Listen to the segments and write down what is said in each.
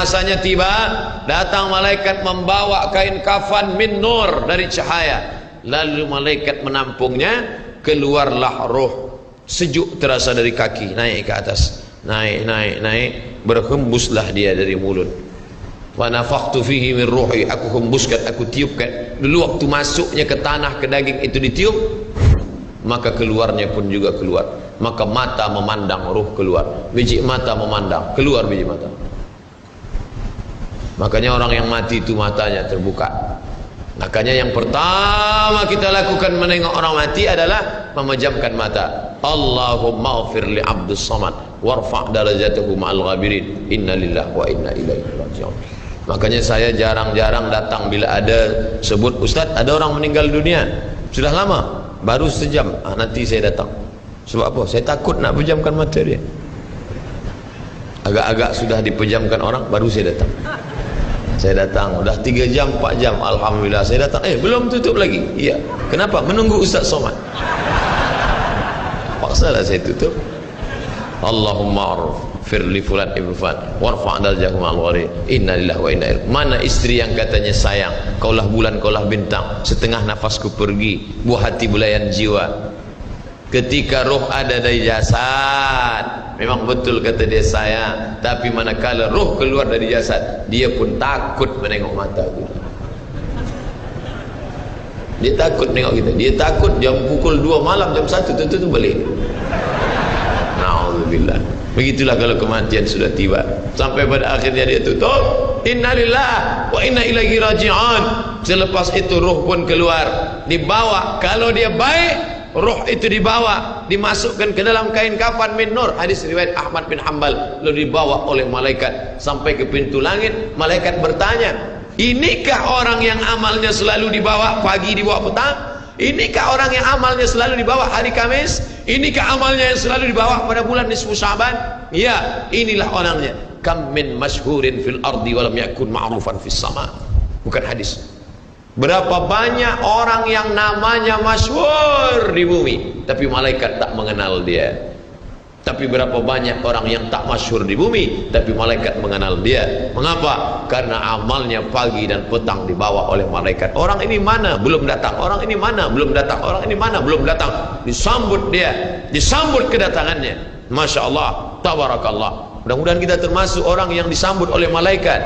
masanya tiba, datang malaikat membawa kain kafan min nur, dari cahaya. Lalu malaikat menampungnya, keluarlah roh. Sejuk terasa dari kaki, naik ke atas, naik, berhembuslah dia dari mulut. Wa nafakhtu fihi min ruhi, aku hembuskan, aku tiupkan. Dulu waktu masuknya ke tanah, ke daging itu ditiup, maka keluarnya pun juga keluar. Maka mata memandang, ruh keluar. Biji mata memandang, keluar biji mata. Makanya orang yang mati itu matanya terbuka. Makanya yang pertama kita lakukan menengok orang mati adalah memejamkan mata. Allahumma ighfir li abdus samad warfa' darajatahu ma'al ghabirin, inna lillahi wa inna ilaihi raji'un. Makanya saya jarang-jarang datang bila ada sebut, Ustaz ada orang meninggal dunia, sudah lama, baru sejam, nanti saya datang. Sebab apa? Saya takut nak pejamkan mata dia. Agak-agak sudah dipejamkan orang, baru saya datang. Saya datang, udah 3 jam, 4 jam, alhamdulillah saya datang. Belum tutup lagi. Iya. Kenapa? Menunggu Ustaz Somad. Paksalah saya tutup. Allahumma ighfir li fulan ibn fulan warfa' darajatahu ma'al ghabirin, inna lillahi wa inna ilaihi. Mana istri yang katanya sayang, kaulah bulan, kaulah bintang, setengah nafasku pergi, buah hati belayan jiwa. Ketika roh ada dari jasad, memang betul kata dia sayang, tapi manakala roh keluar dari jasad, dia pun takut menengok mata kita. Dia takut menengok kita. Dia takut jam pukul 2 malam, jam 1 tutup balik. Na'udzubillah. Begitulah kalau kematian sudah tiba. Sampai pada akhirnya dia tutup, innalillahi wa inna ilaihi raji'un. Selepas itu roh pun keluar, dibawa. Kalau dia baik, roh itu dibawa, dimasukkan ke dalam kain kafan min nur. Hadis riwayat Ahmad bin Hanbal. Lalu dibawa oleh malaikat sampai ke pintu langit. Malaikat bertanya, inikah orang yang amalnya selalu dibawa pagi, dibawa petang? Inikah orang yang amalnya selalu dibawa hari Kamis? Inikah amalnya yang selalu dibawa pada bulan nisfu Sya'ban? Ya, inilah orangnya. Kam min masyhurin fil ardi walam yakun ma'rufan fis sama. Bukan hadis. Berapa banyak orang yang namanya masyhur di bumi, tapi malaikat tak mengenal dia. Tapi berapa banyak orang yang tak masyhur di bumi, tapi malaikat mengenal dia. Mengapa? Karena amalnya pagi dan petang dibawa oleh malaikat. Orang ini mana? Belum datang. Orang ini mana? Belum datang. Orang ini mana? Belum datang. Disambut dia, disambut kedatangannya. Masya Allah, tabarakallah. Mudah-mudahan kita termasuk orang yang disambut oleh malaikat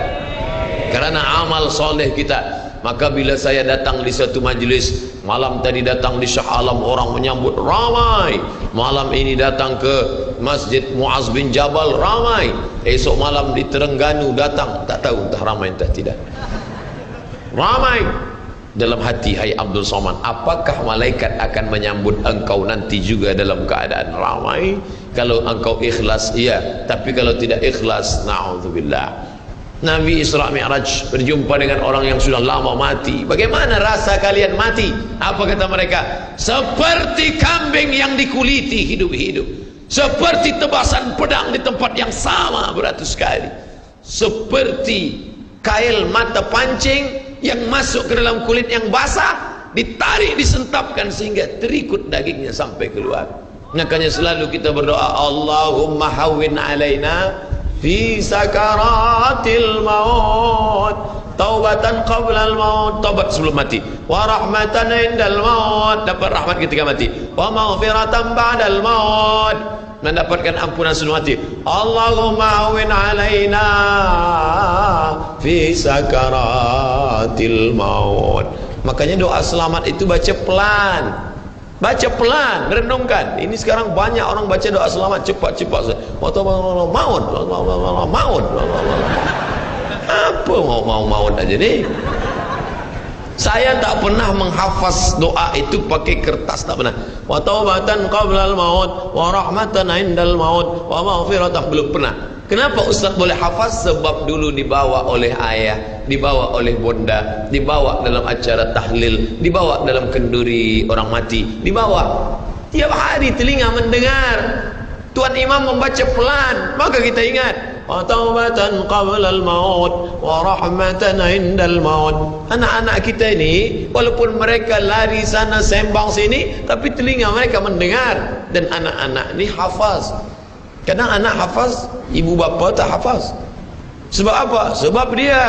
karena amal soleh kita. Maka bila saya datang di satu majlis, malam tadi datang di Shah Alam, orang menyambut ramai. Malam ini datang ke Masjid Muaz bin Jabal, ramai. Esok malam di Terengganu datang, tak tahu entah ramai entah tidak. Ramai. Dalam hati, hai Abdul Somad, apakah malaikat akan menyambut engkau nanti juga dalam keadaan ramai? Kalau engkau ikhlas, iya. Tapi kalau tidak ikhlas, na'udzubillah. Nabi Isra Mi'raj berjumpa dengan orang yang sudah lama mati. Bagaimana rasa kalian mati? Apa kata mereka? Seperti kambing yang dikuliti hidup-hidup, seperti tebasan pedang di tempat yang sama beratus kali, seperti kail mata pancing yang masuk ke dalam kulit yang basah, ditarik, disentapkan sehingga terikut dagingnya sampai keluar. Makanya selalu kita berdoa, Allahumma hawwin alaina fi sakaratil maut, taubatan qabla al maut, taubat sebelum mati, wa rahmatan indal maut, dapat rahmat ketika mati, wa maghfiratan ba'dal maut, mendapatkan ampunan sebelum mati. Allahumma awin alaina fi sakaratil maut. Makanya doa selamat itu baca pelan. Baca pelan, renungkan. Ini sekarang banyak orang baca doa selamat cepat-cepat. Maut. Apa maut aja nih? Saya tak pernah menghafaz doa itu pakai kertas, tak pernah. Wa taubatan qabla al-maut wa rahmatan indal maut wa maghfiratan, belum pernah. Kenapa Ustaz boleh hafaz? Sebab dulu dibawa oleh ayah, dibawa oleh bonda, dibawa dalam acara tahlil, dibawa dalam kenduri orang mati, dibawa. Tiap hari telinga mendengar Tuan Imam membaca pelan, maka kita ingat. Wa taubatan qabla al-maut wa rahmatan indal maut. Anak-anak kita ini walaupun mereka lari sana sembang sini, tapi telinga mereka mendengar. Dan anak-anak ini hafaz. Kadang anak hafaz, ibu bapa tak hafaz. Sebab apa? Sebab dia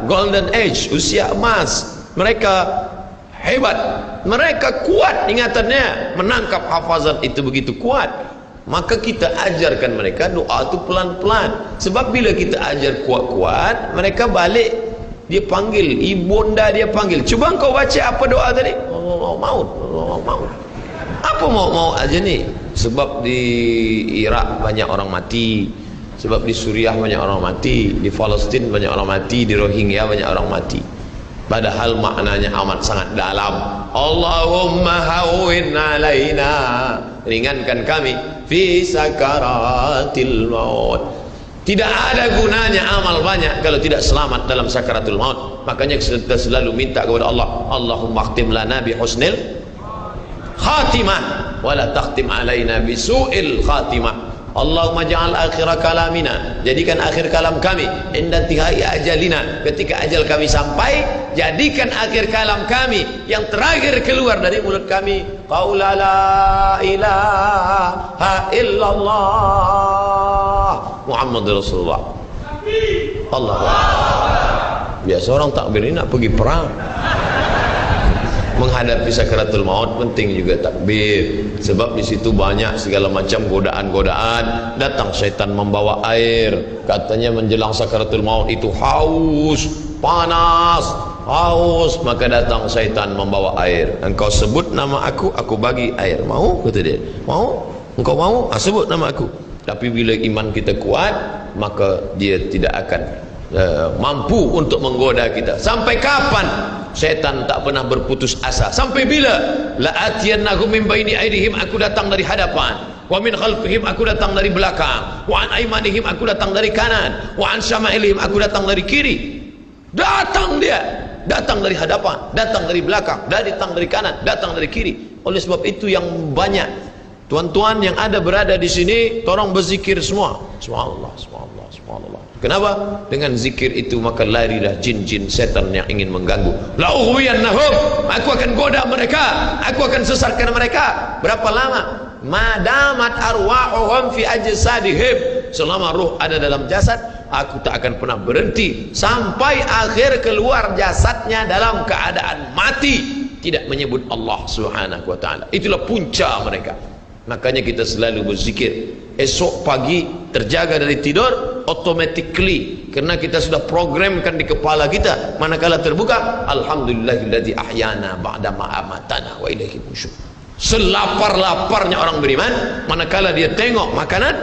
golden age, usia emas. Mereka hebat, mereka kuat ingatannya, menangkap hafazan itu begitu kuat. Maka kita ajarkan mereka doa itu pelan-pelan. Sebab bila kita ajar kuat-kuat, mereka balik, dia panggil, ibunda dia panggil, cuba kau baca apa doa tadi? Allah maut, Allah maut. Apa mau aja nih? Sebab di Irak banyak orang mati, sebab di Suriah banyak orang mati, di Palestin banyak orang mati, di Rohingya banyak orang mati. Padahal maknanya amat sangat dalam. Allahumma hawwin alaina, ringankan kami fi sakaratil maut. Tidak ada gunanya amal banyak kalau tidak selamat dalam sakaratul maut. Makanya kita selalu minta kepada Allah, Allahumma khtim lana bi husnil khatimah wa la takhtim alaina bi su'il khatimah. Allahumma ja'al akhir kalamina, jadikan akhir kalam kami inda tihai ajalina, ketika ajal kami sampai, jadikan akhir kalam kami yang terakhir keluar dari mulut kami qaula la ilaha illallah Muhammadur Rasulullah. Allah. Biasa orang takbir ini nak pergi perang. Menghadapi sakaratul maut penting juga takbir, sebab di situ banyak segala macam godaan-godaan. Datang syaitan membawa air, katanya menjelang sakaratul maut itu haus, panas, haus, maka datang syaitan membawa air. Engkau sebut nama aku bagi air. Mau? Kata dia. Mau? Engkau mau? Sebut nama aku. Tapi bila iman kita kuat, maka dia tidak akan mampu untuk menggoda kita. Sampai kapan setan tak pernah berputus asa? Sampai bila? La'atiyannahum min baini aydihim, aku datang dari hadapan, wa min khalfihim, aku datang dari belakang, wa an aymanihim, aku datang dari kanan, wa an syama'ilihim, aku datang dari kiri. Datang dia, datang dari hadapan, datang dari belakang, datang dari kanan, datang dari kiri. Oleh sebab itu yang banyak tuan-tuan yang ada berada di sini, tolong berzikir semua. Subhanallah, subhanallah, subhanallah. Kenapa? Dengan zikir itu maka larilah jin-jin setan yang ingin mengganggu. La'ughwiyannahum, aku akan goda mereka, aku akan sesatkan mereka. Berapa lama? Madamat arwahuhum fi ajsadihim, selama ruh ada dalam jasad, aku tak akan pernah berhenti sampai akhir keluar jasadnya dalam keadaan mati, tidak menyebut Allah Subhanahu wa taala. Itulah punca mereka. Makanya kita selalu berzikir. Esok pagi terjaga dari tidur automatically, karena kita sudah programkan di kepala kita, manakala terbuka, alhamdulillahilladzi ahyana ba'da ma amatana wa ilaihi nusyur. Selapar-laparnya orang beriman, manakala dia tengok makanan,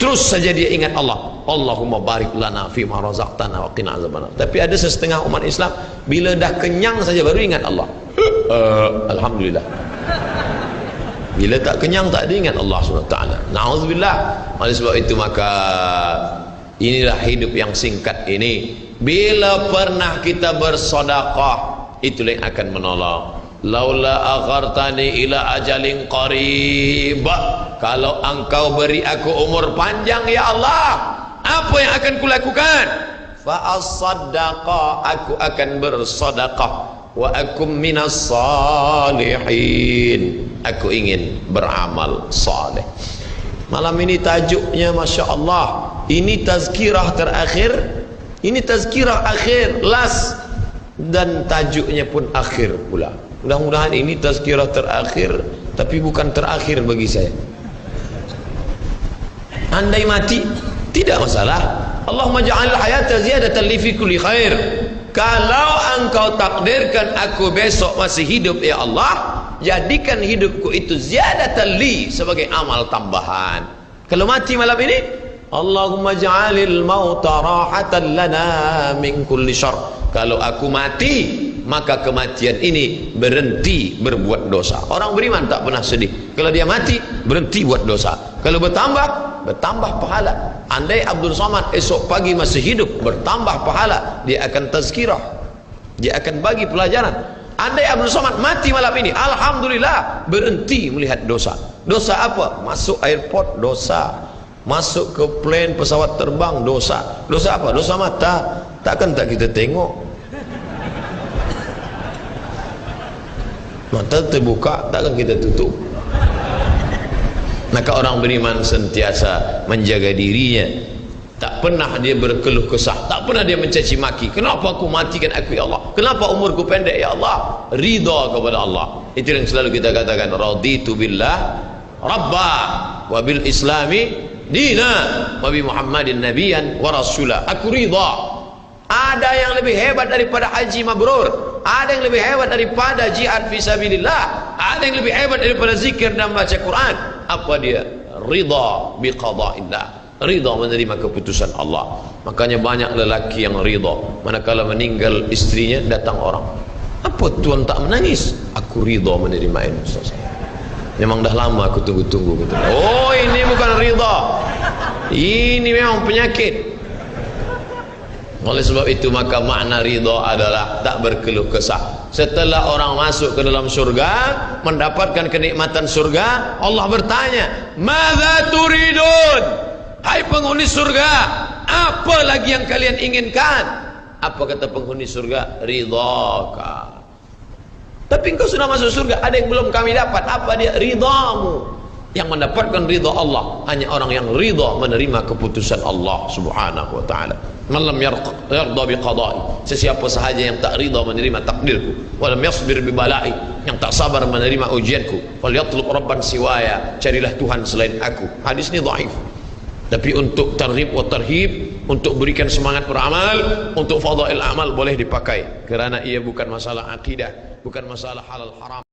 terus saja dia ingat Allah. Allahumma barik lana fi ma razaqtana wa qina azabannar. Tapi ada setengah umat Islam, bila dah kenyang saja baru ingat Allah. Alhamdulillah. Bila tak kenyang tak ada ingat Allah SWT. Na'udzubillah. Oleh sebab itu maka inilah hidup yang singkat ini. Bila pernah kita bersedekah, itulah yang akan menolong. Laula akhartani ila ajalin qarib, kalau engkau beri aku umur panjang ya Allah, apa yang akan kulakukan? Fa as-saddaqa, aku akan bersedekah. Wa akum minas salihin, aku ingin beramal saleh. Malam ini tajuknya Masya Allah, ini tazkirah terakhir, ini tazkirah akhir, last, dan tajuknya pun akhir pula. Mudah-mudahan ini tazkirah terakhir, tapi bukan terakhir bagi saya. Andai mati tidak masalah. Allahumma ja'al hayata ziyadatan li fi kulli khair. Kalau engkau takdirkan aku besok masih hidup ya Allah, jadikan hidupku itu ziyadatan li, sebagai amal tambahan. Kalau mati malam ini, Allahumma ja'alil mauta rahatan lana min kulli syarr. Kalau aku mati, maka kematian ini berhenti berbuat dosa. Orang beriman tak pernah sedih. Kalau dia mati, berhenti buat dosa. Kalau bertambah pahala. Andai Abdul Somad esok pagi masih hidup, bertambah pahala, dia akan tazkirah, dia akan bagi pelajaran. Andai Abdul Somad mati malam ini, alhamdulillah, berhenti melihat dosa. Dosa apa? Masuk airport, dosa. Masuk ke plane pesawat terbang, dosa. Dosa apa? Dosa mata. Takkan tak kita tengok? Mata terbuka, takkan kita tutup? Maka orang beriman sentiasa menjaga dirinya Tak pernah dia berkeluh kesah, tak pernah dia mencaci maki. Kenapa aku matikan aku ya Allah? Kenapa umurku pendek ya Allah? Ridha kepada Allah. Itu yang selalu kita katakan, raditu billah rabba wa bil islami dina wa bi Muhammadin nabiyyan wa rasula. Aku ridha. Ada yang lebih hebat daripada haji mabrur, ada yang lebih hebat daripada jihad fisabilillah, ada yang lebih hebat daripada zikir dan baca Quran. Apa dia? Ridha bi qada'illah, ridha menerima keputusan Allah. Makanya banyak lelaki yang ridha manakala meninggal istrinya, datang orang, apa tuan tak menangis? Aku ridha menerima ini, Ustaz. Memang dah lama aku tunggu-tunggu. Oh, ini bukan ridha, ini memang penyakit. Oleh sebab itu maka makna ridha adalah tak berkeluh kesah. Setelah orang masuk ke dalam surga, mendapatkan kenikmatan surga, Allah bertanya, "Madza turidun?" Hai penghuni surga, apa lagi yang kalian inginkan? Apa kata penghuni surga? Ridhaka. Tapi engkau sudah masuk surga, ada yang belum kami dapat. Apa dia? Ridhamu. Yang mendapatkan ridha Allah hanya orang yang ridha menerima keputusan Allah Subhanahu wa taala. Man lam yarda bi qada'i, sesiapa sahaja yang tak ridha menerima takdirku, wa lam yasbir bi bala'i, yang tak sabar menerima ujianku, falyatlub rabban siwaya, carilah Tuhan selain aku. Hadis ini dhaif. Tapi untuk tarhib wa tarhib, untuk berikan semangat beramal, untuk fadail amal boleh dipakai, kerana ia bukan masalah akidah, bukan masalah halal haram.